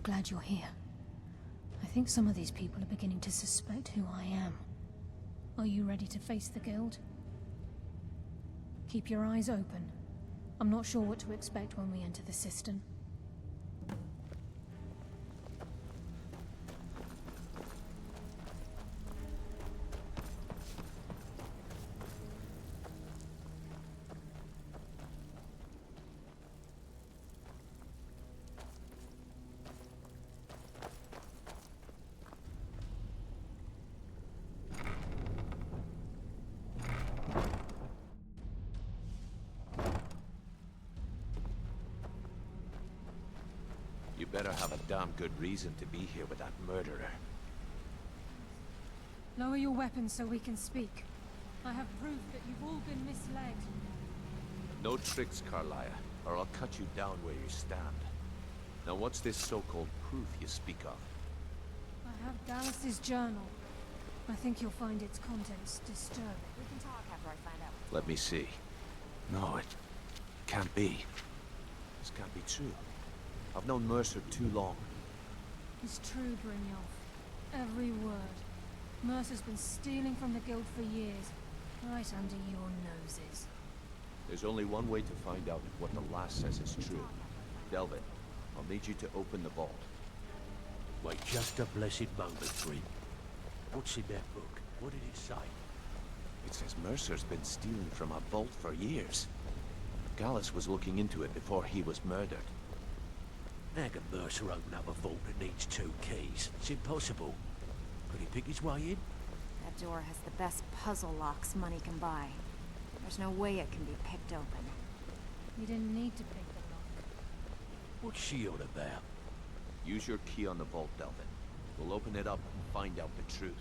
I'm glad you're here. I think some of these people are beginning to suspect who I am. Are you ready to face the Guild? Keep your eyes open. I'm not sure what to expect when we enter the cistern. You better have a damn good reason to be here with that murderer. Lower your weapons so we can speak. I have proof that you've all been misled. No tricks, Carlia, or I'll cut you down where you stand. Now what's this so-called proof you speak of? I have Dallas's journal. I think you'll find its contents disturbing. We can talk after I find out. Let me see. No, it can't be. This can't be true. I've known Mercer too long. It's true, Brynjolf. Every word. Mercer's been stealing from the Guild for years, right under your noses. There's only one way to find out if what the lass says is true. Delvin, I'll need you to open the vault. Wait just a blessed moment, Bryn. What's in that book? What did it say? It says Mercer's been stealing from our vault for years. Gallus was looking into it before he was murdered. How can Mercer open up a vault that needs 2 keys? It's impossible. Could he pick his way in? That door has the best puzzle locks money can buy. There's no way it can be picked open. You didn't need to pick the lock. What's she on about? Use your key on the vault, Delvin. We'll open it up and find out the truth.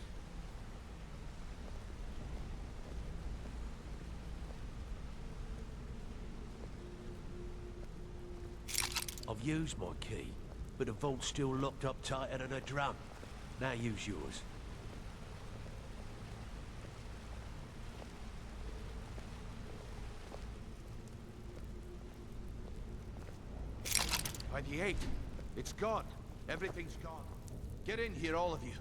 I've used my key, but the vault's still locked up tighter than a drum. Now use yours. By the 8th, it's gone. Everything's gone. Get in here, all of you.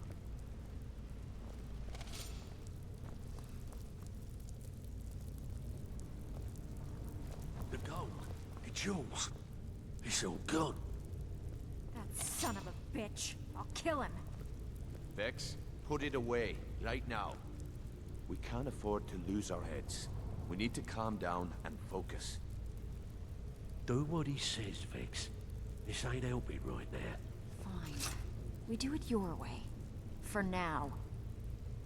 The gold, the jewels, it's all gone. That son of a bitch. I'll kill him. Vex, put it away, right now. We can't afford to lose our heads. We need to calm down and focus. Do what he says, Vex. This ain't helping right now. Fine. We do it your way. For now.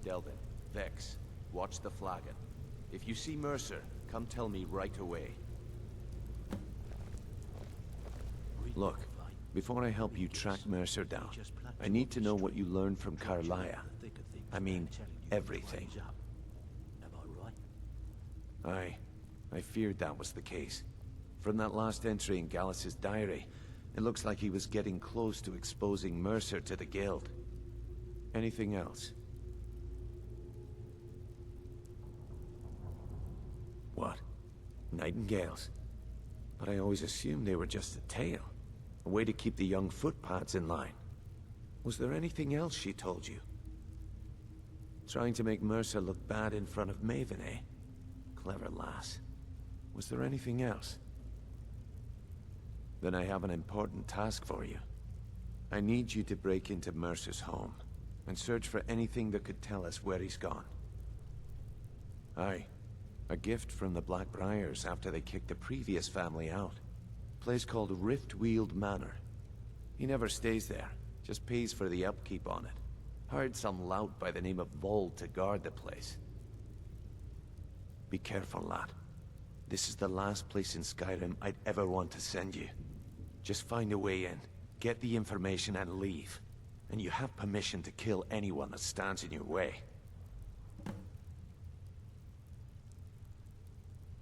Delvin, Vex, watch the flagon. If you see Mercer, come tell me right away. Look, before I help you track Mercer down, I need to know what you learned from Carlia. I mean, everything. Am I right? I feared that was the case. From that last entry in Gallus's diary, it looks like he was getting close to exposing Mercer to the Guild. Anything else? What? Nightingales? But I always assumed they were just a tale. A way to keep the young footpads in line. Was there anything else she told you? Trying to make Mercer look bad in front of Maven, eh? Clever lass. Was there anything else? Then I have an important task for you. I need you to break into Mercer's home, and search for anything that could tell us where he's gone. Aye. A gift from the Blackbriars after they kicked the previous family out. Place called Riftweald Manor. He never stays there, just pays for the upkeep on it. Hired some lout by the name of Vold to guard the place. Be careful, lad. This is the last place in Skyrim I'd ever want to send you. Just find a way in, get the information and leave. And you have permission to kill anyone that stands in your way.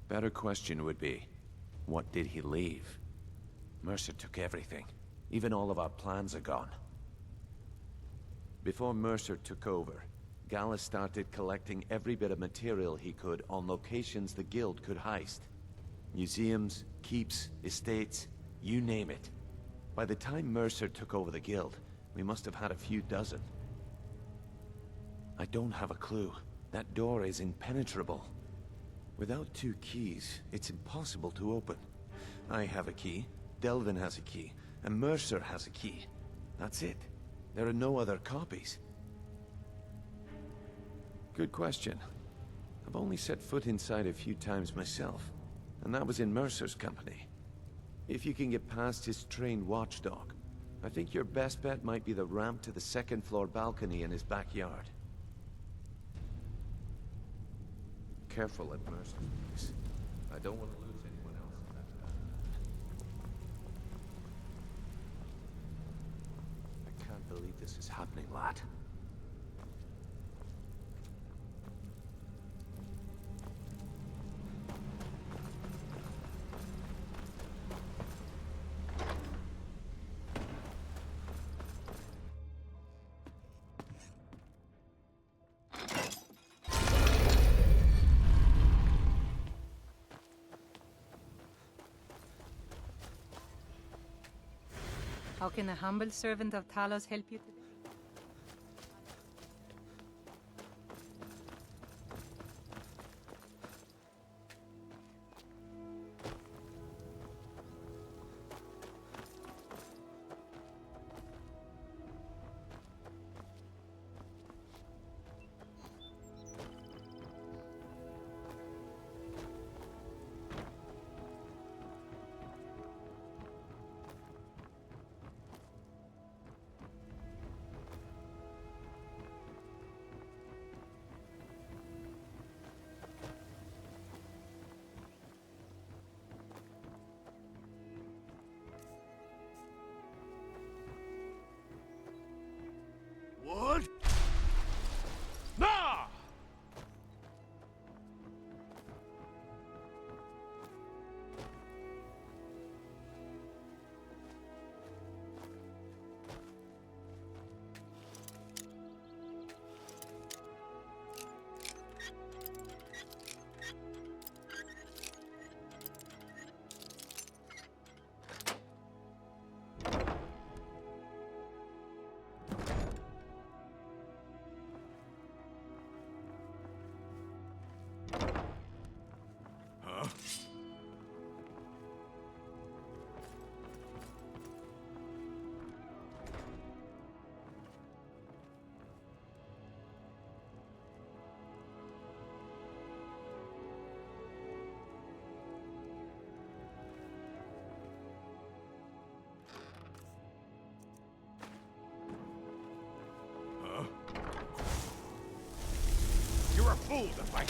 Better question would be, what did he leave? Mercer took everything. Even all of our plans are gone. Before Mercer took over, Gallus started collecting every bit of material he could on locations the Guild could heist. Museums, keeps, estates, you name it. By the time Mercer took over the guild, we must have had a few dozen. I don't have a clue. That door is impenetrable. Without 2 keys, it's impossible to open. I have a key, Delvin has a key, and Mercer has a key. That's it. There are no other copies. Good question. I've only set foot inside a few times myself, and that was in Mercer's company. If you can get past his trained watchdog, I think your best bet might be the ramp to the 2nd floor balcony in his backyard. Careful at Mercer's place. I don't want to lose anyone else in that battle. I can't believe this is happening, lad. How can a humble servant of Talos help you today? What? Nah! You're a fool to fight.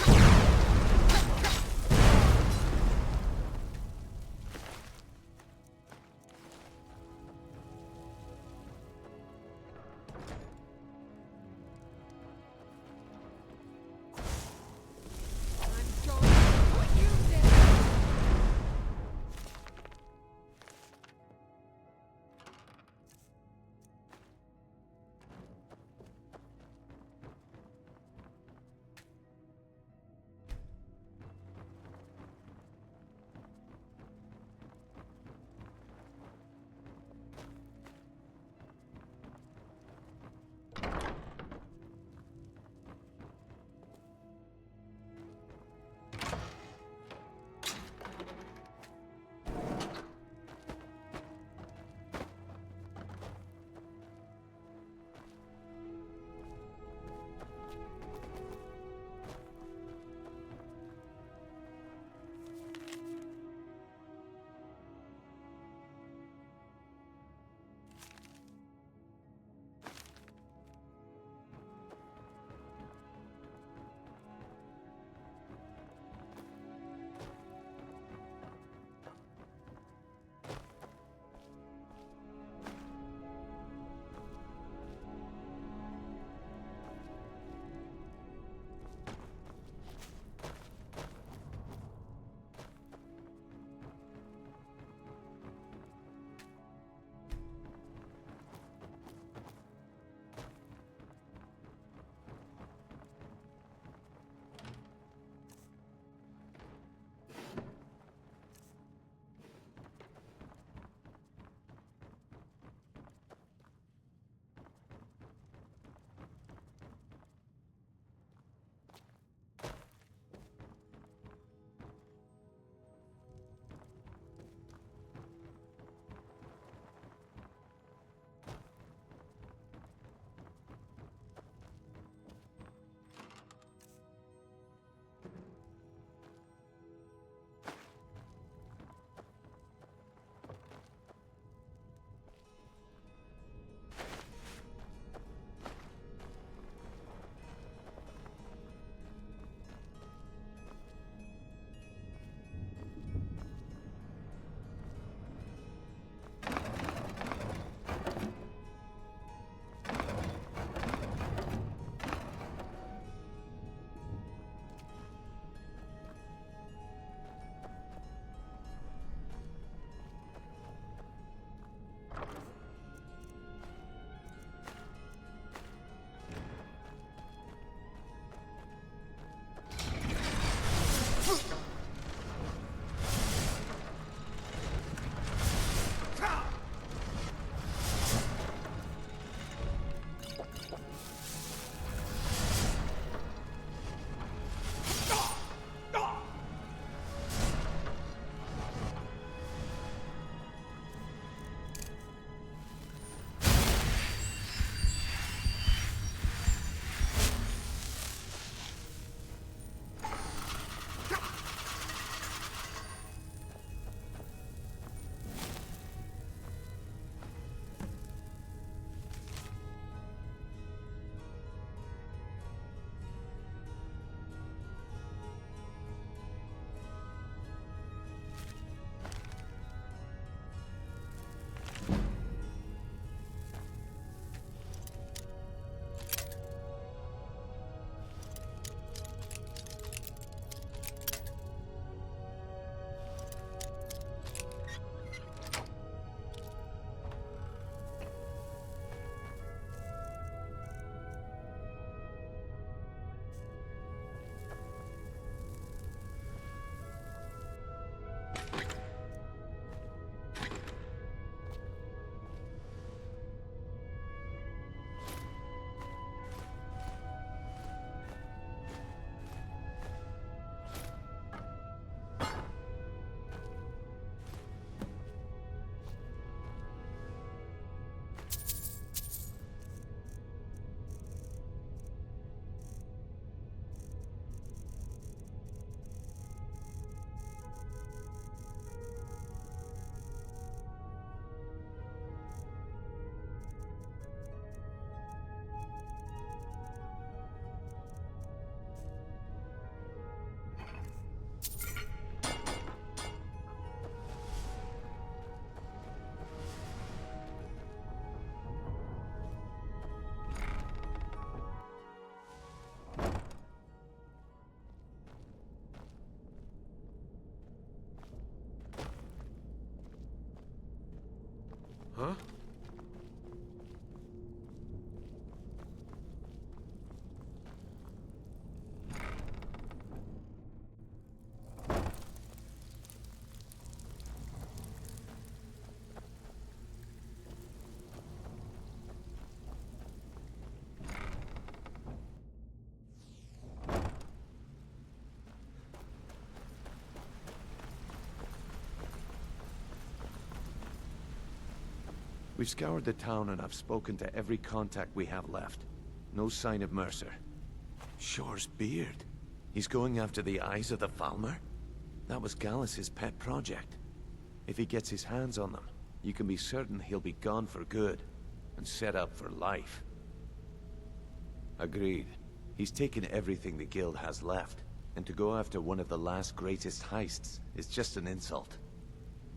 Huh? We've scoured the town and I've spoken to every contact we have left. No sign of Mercer. Shore's beard. He's going after the eyes of the Falmer? That was Gallus's pet project. If he gets his hands on them, you can be certain he'll be gone for good, and set up for life. Agreed. He's taken everything the Guild has left, and to go after one of the last greatest heists is just an insult.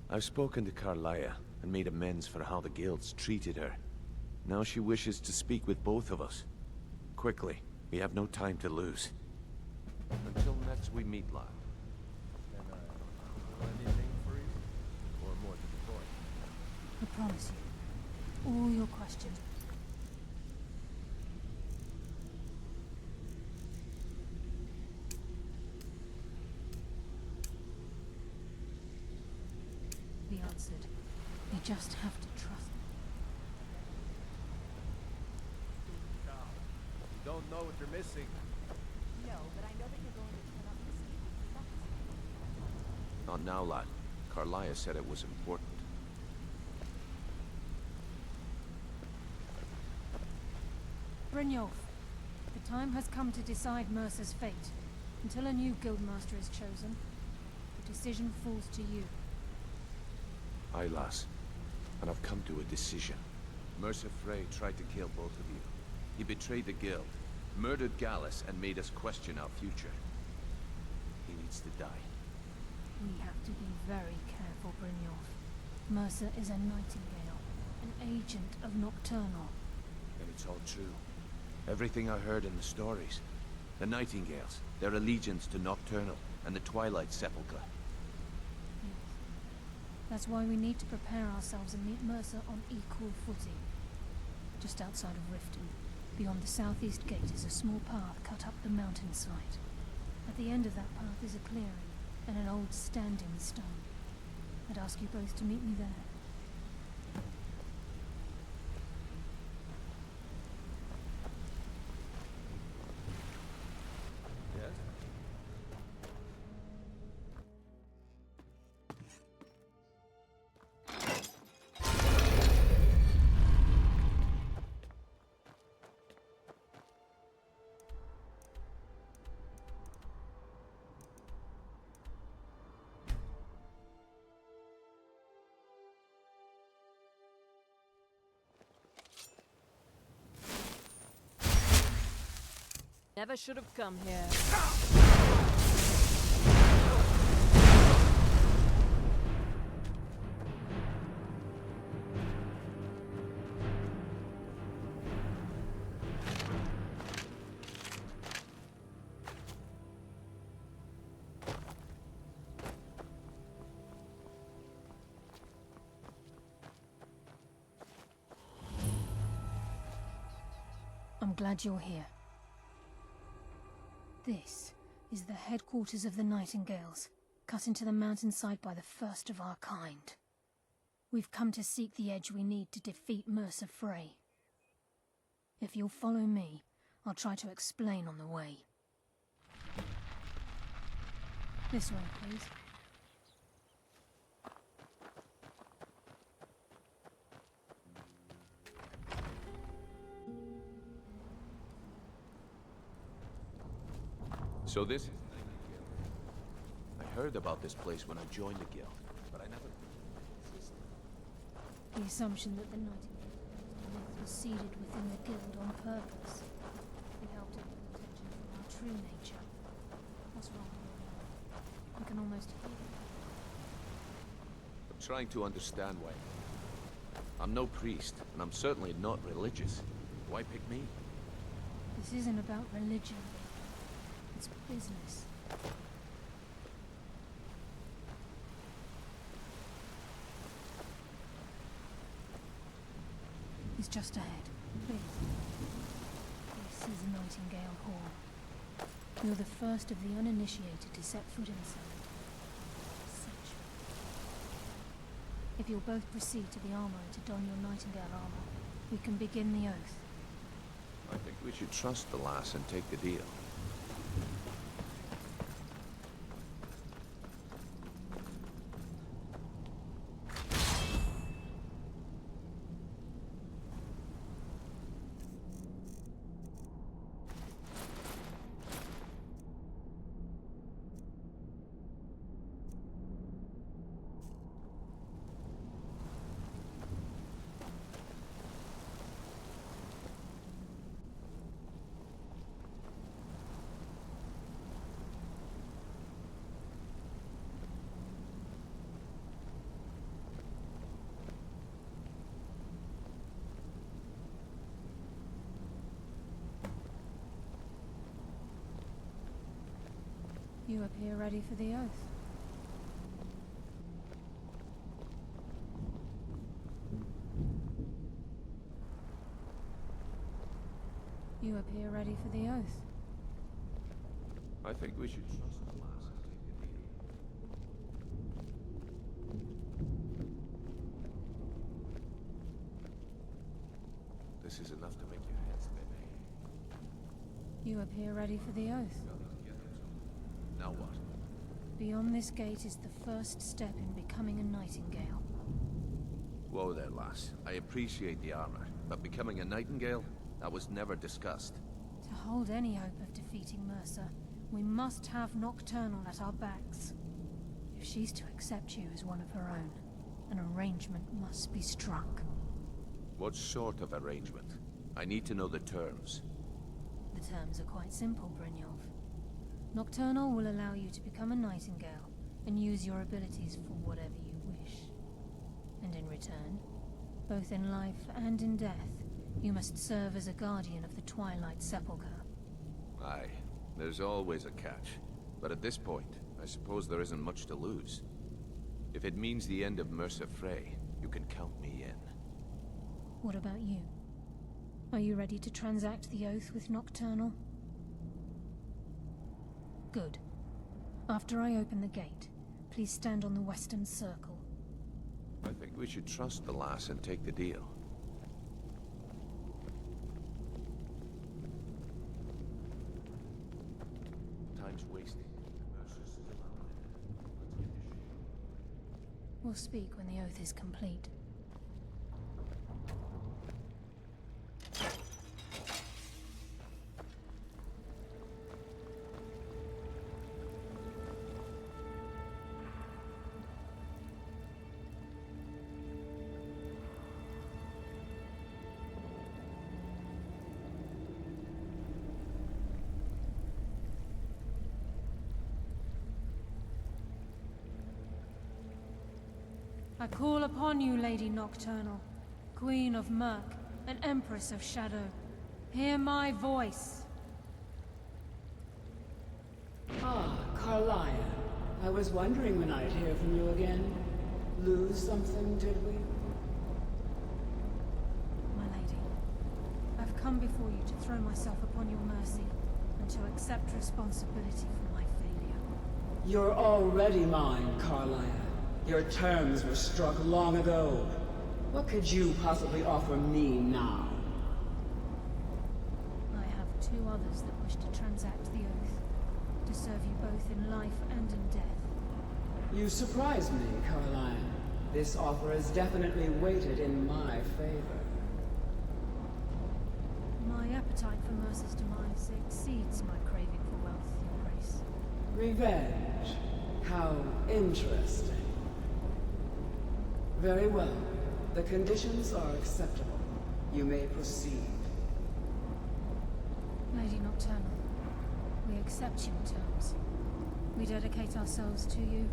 I've spoken to Carlia, and made amends for how the Guild's treated her. Now she wishes to speak with both of us. Quickly, we have no time to lose. Until next we meet, lad. Can I do anything for you? Or more to the point? I promise you. All your questions. Be answered. You just have to trust me. You don't know what you're missing. No, but I know that you're going to turn up the Not now, lad. Carlia said it was important. Brynjolf, the time has come to decide Mercer's fate. Until a new guildmaster is chosen, the decision falls to you. Aye, lass. And I've come to a decision. Mercer Frey tried to kill both of you. He betrayed the Guild, murdered Gallus, and made us question our future. He needs to die. We have to be very careful, Brynjolf. Mercer is a Nightingale, an agent of Nocturnal. And it's all true. Everything I heard in the stories. The Nightingales, their allegiance to Nocturnal, and the Twilight Sepulchre. Yes. That's why we need to prepare ourselves and meet Mercer on equal footing. Just outside of Riften, beyond the southeast gate, is a small path cut up the mountainside. At the end of that path is a clearing, and an old standing stone. I'd ask you both to meet me there. Yes? Never should have come here. I'm glad you're here. This is the headquarters of the Nightingales, cut into the mountainside by the first of our kind. We've come to seek the edge we need to defeat Mercer Frey. If you'll follow me, I'll try to explain on the way. This way, please. So this is Nightingale. I heard about this place when I joined the Guild, but I never... The assumption that the Nightingale was seeded within the Guild on purpose. We helped it with attention from our true nature. What's wrong with you? I can almost hear it. I'm trying to understand why. I'm no priest, and I'm certainly not religious. Why pick me? This isn't about religion. It's business. is just ahead. Please. This is Nightingale Hall. You're the first of the uninitiated to set foot inside. Essential. If you'll both proceed to the armory to don your Nightingale armor, we can begin the oath. I think we should trust the lass and take the deal. You appear ready for the oath. You appear ready for the oath. I think we should trust the lass and take the deal. This is enough to make your head spin. You appear ready for the oath. Now what? Beyond this gate is the first step in becoming a Nightingale. Whoa there, lass. I appreciate the armor, but becoming a Nightingale? That was never discussed. To hold any hope of defeating Mercer, we must have Nocturnal at our backs. If she's to accept you as one of her own, an arrangement must be struck. What sort of arrangement? I need to know the terms. The terms are quite simple, Brynjolf. Nocturnal will allow you to become a Nightingale and use your abilities for whatever you wish. And in return, both in life and in death, you must serve as a guardian of the Twilight Sepulchre. Aye, there's always a catch. But at this point, I suppose there isn't much to lose. If it means the end of Mercer Frey, you can count me in. What about you? Are you ready to transact the oath with Nocturnal? Good. After I open the gate, please stand on the western circle. I think we should trust the lass and take the deal. Time's wasting. Mercer's still out there. Let's get this shit. We'll speak when the oath is complete. I call upon you, Lady Nocturnal, Queen of Murk and Empress of Shadow. Hear my voice. Ah, Carlia. I was wondering when I'd hear from you again. Lose something, did we? My lady, I've come before you to throw myself upon your mercy and to accept responsibility for my failure. You're already mine, Carlia. Your terms were struck long ago. What could you possibly offer me now? I have two others that wish to transact the oath, to serve you both in life and in death. You surprise me, Caroline. This offer is definitely weighted in my favor. My appetite for Mercer's demise exceeds my craving for wealth, Your Grace. Revenge. How interesting. Very well. The conditions are acceptable. You may proceed. Lady Nocturnal, we accept your terms. We dedicate ourselves to you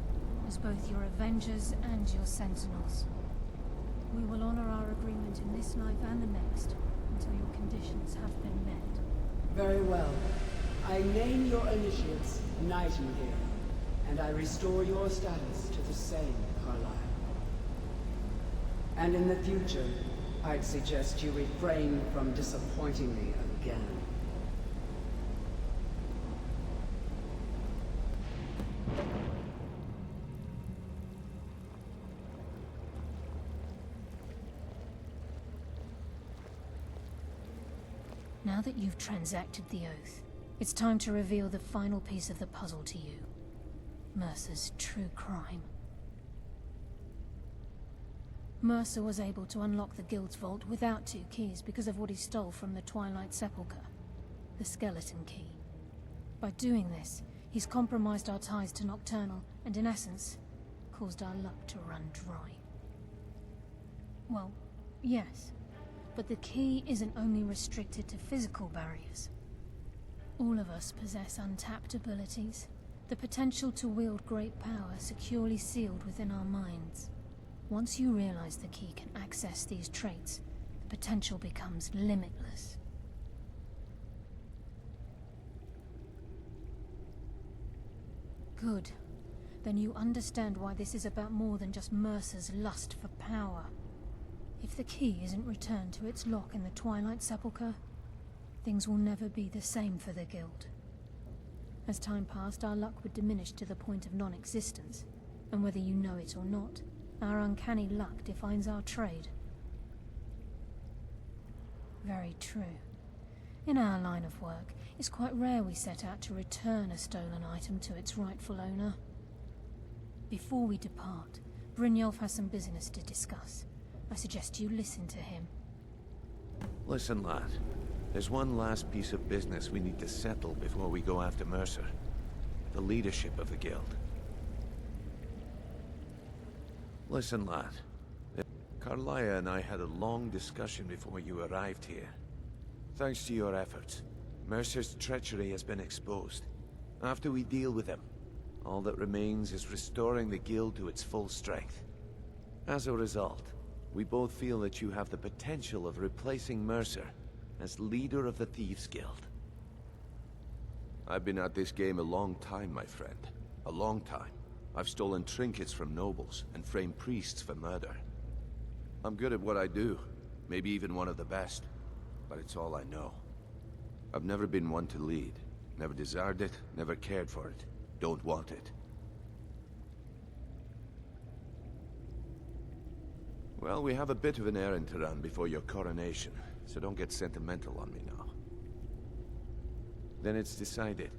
as both your avengers and your sentinels. We will honor our agreement in this life and the next until your conditions have been met. Very well. I name your initiates Nightingale, and I restore your status to the same, Carlisle. And in the future, I'd suggest you refrain from disappointing me again. Now that you've transacted the oath, it's time to reveal the final piece of the puzzle to you. Mercer's true crime. Mercer was able to unlock the Guild's vault without 2 keys because of what he stole from the Twilight Sepulchre, the skeleton key. By doing this, he's compromised our ties to Nocturnal and, in essence, caused our luck to run dry. Well, yes, but the key isn't only restricted to physical barriers. All of us possess untapped abilities, the potential to wield great power securely sealed within our minds. Once you realize the key can access these traits, the potential becomes limitless. Good. Then you understand why this is about more than just Mercer's lust for power. If the key isn't returned to its lock in the Twilight Sepulchre, things will never be the same for the Guild. As time passed, our luck would diminish to the point of non-existence, and whether you know it or not, our uncanny luck defines our trade. Very true. In our line of work, it's quite rare we set out to return a stolen item to its rightful owner. Before we depart, Brynjolf has some business to discuss. I suggest you listen to him. Listen, lad. There's one last piece of business we need to settle before we go after Mercer. The leadership of the Guild. Listen, lad. Carlia and I had a long discussion before you arrived here. Thanks to your efforts, Mercer's treachery has been exposed. After we deal with him, all that remains is restoring the Guild to its full strength. As a result, we both feel that you have the potential of replacing Mercer as leader of the Thieves' Guild. I've been at this game a long time, my friend. A long time. I've stolen trinkets from nobles and framed priests for murder. I'm good at what I do, maybe even one of the best, but it's all I know. I've never been one to lead, never desired it, never cared for it, don't want it. Well, we have a bit of an errand to run before your coronation, so don't get sentimental on me now. Then it's decided.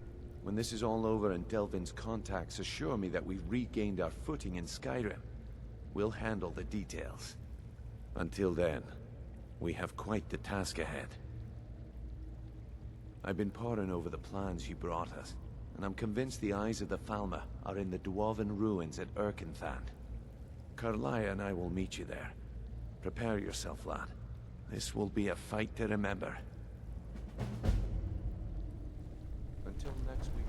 When this is all over and Delvin's contacts assure me that we've regained our footing in Skyrim, we'll handle the details. Until then, we have quite the task ahead. I've been poring over the plans you brought us, and I'm convinced the eyes of the Falmer are in the Dwarven ruins at Erkenthand. Carlia and I will meet you there. Prepare yourself, lad. This will be a fight to remember. Until next week.